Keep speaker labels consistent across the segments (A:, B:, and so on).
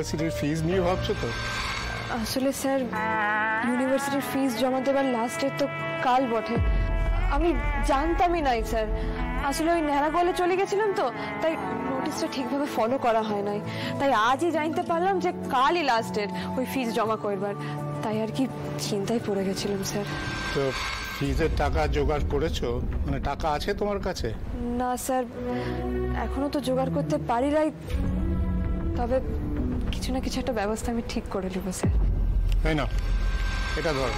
A: ইউনিভার্সিটির ফিজ নিয়ে ভাবছো তো?
B: আসলে স্যার, ইউনিভার্সিটির ফিজ জমা দেবার লাস্ট ডেট তো কাল বটে। আমি জানতামই নাই স্যার। আসলে ওই ন্যাড়াগোলে চলে গেছিলাম তো, তাই নোটিশটা ঠিকভাবে ফলো করা হয় নাই। তাই আজই জানতে পারলাম যে কালই লাস্ট ডেট ওই ফিজ জমা করবার। তাই আর কি চিন্তায় পড়ে গেছিলাম স্যার।
A: তো ফিজের টাকা জোগাড় করেছো? মানে টাকা আছে তোমার কাছে?
B: না স্যার, এখনো তো জোগাড় করতে পারি নাই, তবে কিছু না কিছু একটা ব্যবস্থা আমি ঠিক করে নেব স্যার।
A: তাই না? এটা ধরো।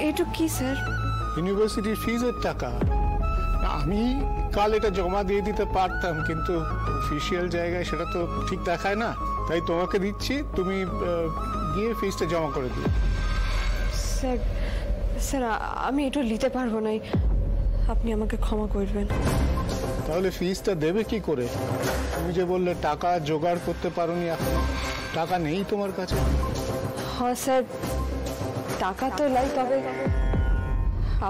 B: এইটু কি স্যার?
A: ইউনিভার্সিটির ফিজের টাকা। আমি কাল এটা জমা দিয়ে দিতে পারতাম, কিন্তু অফিসিয়াল জায়গায় সেটা তো ঠিক দেখায় না। তাই তোমাকে দিচ্ছি, তুমি গিয়ে ফিজটা জমা করে দিও।
B: স্যার স্যার আমি এটা নিতে পারবো না, আপনি আমাকে ক্ষমা করবেন।
A: তাহলে ফিজটা দেবে কি করে? তুমি যে বললে টাকা জোগাড় করতে পারোনি, এখন টাকা নেই তোমার কাছে।
B: হ্যাঁ স্যার, টাকা তো লাই, তবে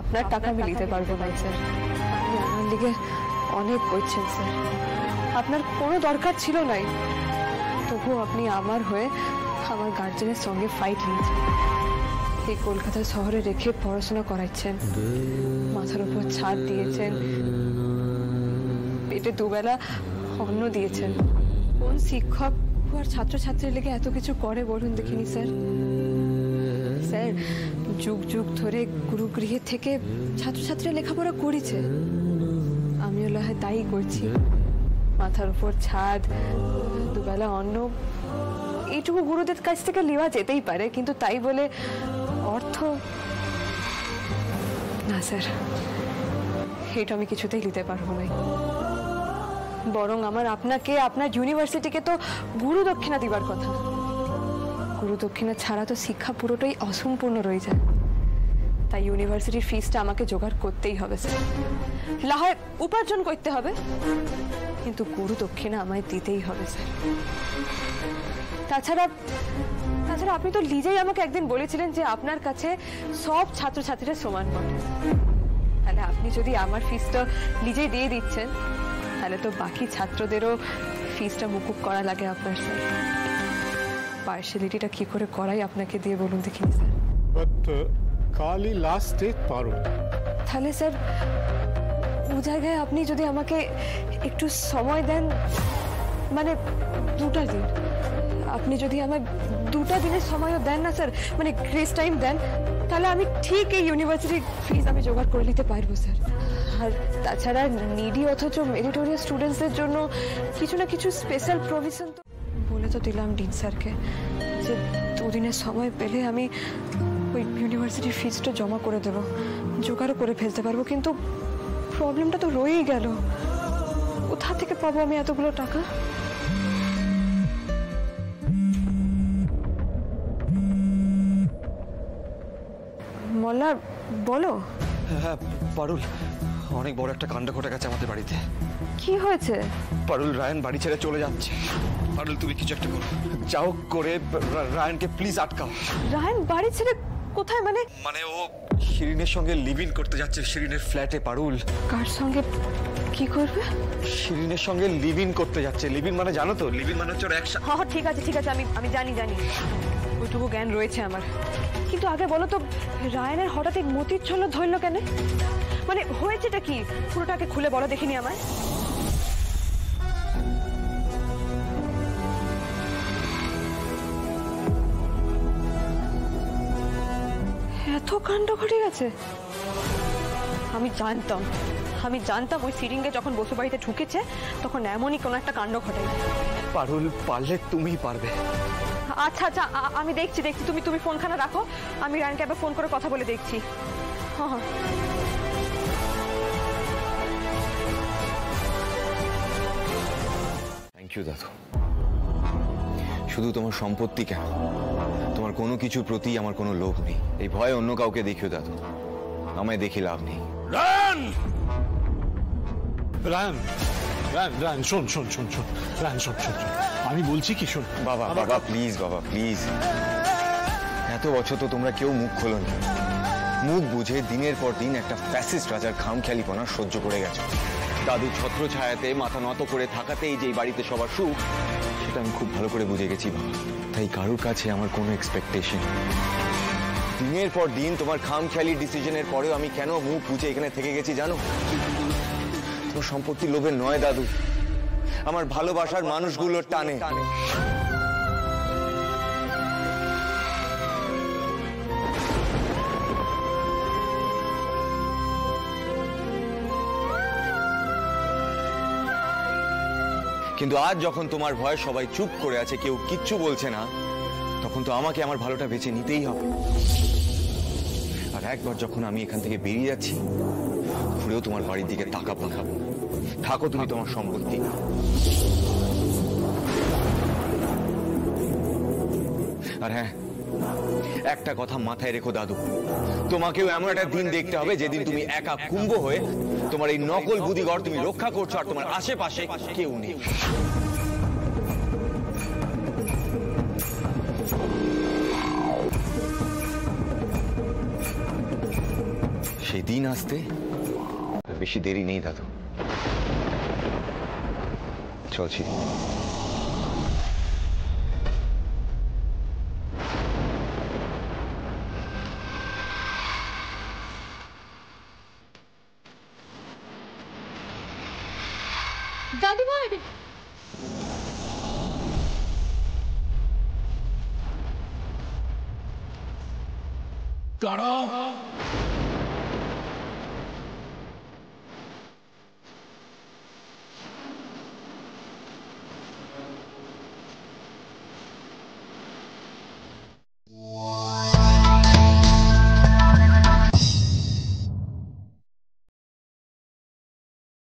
B: আপনার টাকা আমি নিতে পারবো না স্যার। আপনি আমার দিকে অনেক করছেন স্যার, আপনার কোনো দরকার ছিল নাই, তবুও আপনি আমার হয়ে আমার গার্জেনের সঙ্গে ফাইট নিয়েছেন। এই কলকাতা শহরে রেখে পড়াশোনা করাচ্ছেন, মাথার উপর ছাদ দিয়েছেন, পেটে দুবেলা অন্ন দিয়েছেন। কোন শিক্ষক আর ছাত্রছাত্রীর লেগে এত কিছু করে বলুন দেখিনি স্যার? স্যার, যুগ যুগ ধরে গুরুগৃহে থেকে ছাত্রছাত্রীরা লেখাপড়া করেছে, আমিও হয় তাই করছি। মাথার উপর ছাদ, দুবেলা অন্ন, এইটুকু গুরুদের কাছ থেকে নেওয়া যেতেই পারে, কিন্তু তাই বলে অর্থ না স্যার, এটা আমি কিছুতেই নিতে পারবো না। বরং আমার আপনাকে, আপনার ইউনিভার্সিটিকে তো গুরু দক্ষিণা দিবার কথা। গুরু দক্ষিণা ছাড়া তো শিক্ষা পুরোটাই অসম্পূর্ণ রয়ে যায়। তাই ইউনিভার্সিটির ফিসটা আমাকে জোগাড় করতেই হবে স্যার। না হয় উপার্জন করতে হবে, কিন্তু গুরু দক্ষিণা আমায় দিতেই হবে স্যার। তাছাড়া আপনি তো নিজেই আমাকে একদিন বলেছিলেন যে আপনার কাছে সব ছাত্রছাত্রীরা সমান বটে। তাহলে আপনি যদি আমার ফিসটা নিজেই দিয়ে দিচ্ছেন, তাহলে তো বাকি ছাত্রদেরও ফিসটা মুকুব করা লাগে আপনার স্যার। পার্সিয়ালিটিটা কি করে করাই আপনাকে দিয়ে বলুন দেখিনি স্যার।
A: বাট কালই লাস্ট ডেট পারো।
B: তাহলে স্যার ও জায়গায় আপনি যদি আমাকে একটু সময় দেন, মানে 2টা দিন, আপনি যদি আমায় 2টা দিনের সময়ও দেন না স্যার, মানে গ্রেস টাইম দেন, তাহলে আমি ঠিক এই ইউনিভার্সিটির ফিস আমি জোগাড় করে নিতে পারবো স্যার। আর তাছাড়া নিডি অথচ মেরিটোরিয়াস স্টুডেন্টসদের জন্য কিছু না কিছু স্পেশাল প্রভিশন তো বলে তো দিলাম ডিন স্যারকে, যে 2 দিনের সময় পেলে আমি ওই ইউনিভার্সিটির ফিসটা জমা করে দেবো, জোগাড়ও করে ফেলতে পারবো। কিন্তু প্রবলেমটা তো রয়েই গেল, কোথা থেকে পাবো আমি এতগুলো টাকা? মল্লার বলো।
C: হ্যাঁ পারুল, অনেক বড় একটা কাণ্ড ঘটে গেছে আমাদের বাড়িতে।
B: কি হয়েছে?
C: পারুল, রায়ান বাড়ি ছেড়ে চলে যাচ্ছে। পারুল, তুমি কিছু একটা করো, যাও করে রায়ানকে প্লিজ আটকাও।
B: রায়ান বাড়ি ছেড়ে কোথায়? মানে
C: ও শিরিনের সঙ্গে লিভ ইন করতে যাচ্ছে, শিরিনের ফ্ল্যাটে। পারুল,
B: কার সঙ্গে কি করবে?
C: শিরিনের সঙ্গে লিভ ইন করতে যাচ্ছে। লিভ ইন মানে জানো তো? লিভ ইন মানে হচ্ছে একসাথে।
B: হ্যাঁ ঠিক আছে আমি জানি ওইটুকু জ্ঞান রয়েছে আমার। কিন্তু আগে বলো তো, রায়ানের হঠাৎ এই মতির ছন্ন ধরলো কেন? মানে হয়েছেটা কি, পুরোটাকে খুলে বলো দেখিনি আমায়। এত কাণ্ড ঘটে গেছে। আমি জানতাম ওই সিরিঙ্গে যখন বসু বাড়িতে ঢুকেছে তখন এমনই কোনো একটা কাণ্ড ঘটে।
C: পারুল, পারলে তুমি পারবে।
B: আচ্ছা আমি দেখছি। তুমি ফোনখানা রাখো, আমি রায়ানকে একবার ফোন করে কথা বলে দেখছি। হ্যাঁ
D: থ্যাংক ইউ দাদু। শুধু তোমার সম্পত্তি কেন, তোমার কোনো কিছুর প্রতি আমার কোনো লোভ নেই। এই ভয় অন্য কাউকে দেখিও দাদু, আমায় দেখি লাভ নেই।
E: রায়ান রায়ান রায়ান রায়ান শোন রায়ান শোন আমি বলছি কি, শোন।
D: বাবা প্লিজ, বাবা প্লিজ। এত বছর তো তোমরা কেউ মুখ খোলনি, মুখ বুঝে দিনের পর দিন একটা ফ্যাসিস্ট রাজার খামখেয়ালিপনা সহ্য করে গেছো। দাদু ছত্র ছায়াতে মাথা নত করে থাকাতেই যে বাড়িতে সবার সুখ, সেটা আমি খুব ভালো করে বুঝে গেছি বাবা। তাই কারোর কাছে আমার কোনো এক্সপেকটেশন। দিনের পর দিন তোমার খামখেয়ালি ডিসিশনের পরেও আমি কেন মুখ বুঝে এখানে থেকে গেছি জানো? তোমার সম্পত্তি লোভে নয় দাদু, আমার ভালোবাসার মানুষগুলোর টানে। কিন্তু আজ যখন তোমার ভয়ে সবাই চুপ করে আছে, কেউ কিচ্ছু বলছে না, তখন তো আমাকে আমার ভালোটা বেছে নিতেই হবে। আর একবার যখন আমি এখান থেকে বেরিয়ে যাচ্ছি, ঘুরেও তোমার বাড়ির দিকে তাকাবো না। থাকো তুমি তোমার সম্পত্তি। আর হ্যাঁ, একটা কথা মাথায় রেখো দাদু, তোমাকেও এমন একটা দিন দেখতে হবে যেদিন তুমি একা কুম্ভ হয়ে তোমার এই নকল বুদ্ধিঘর তুমি রক্ষা করছো, আর তোমার আশেপাশে কেউ নেই। সেই দিন আসতে বেশি দেরি নেই দাদু। চলছি।
F: দাদিভাই,
E: দাঁড়াও।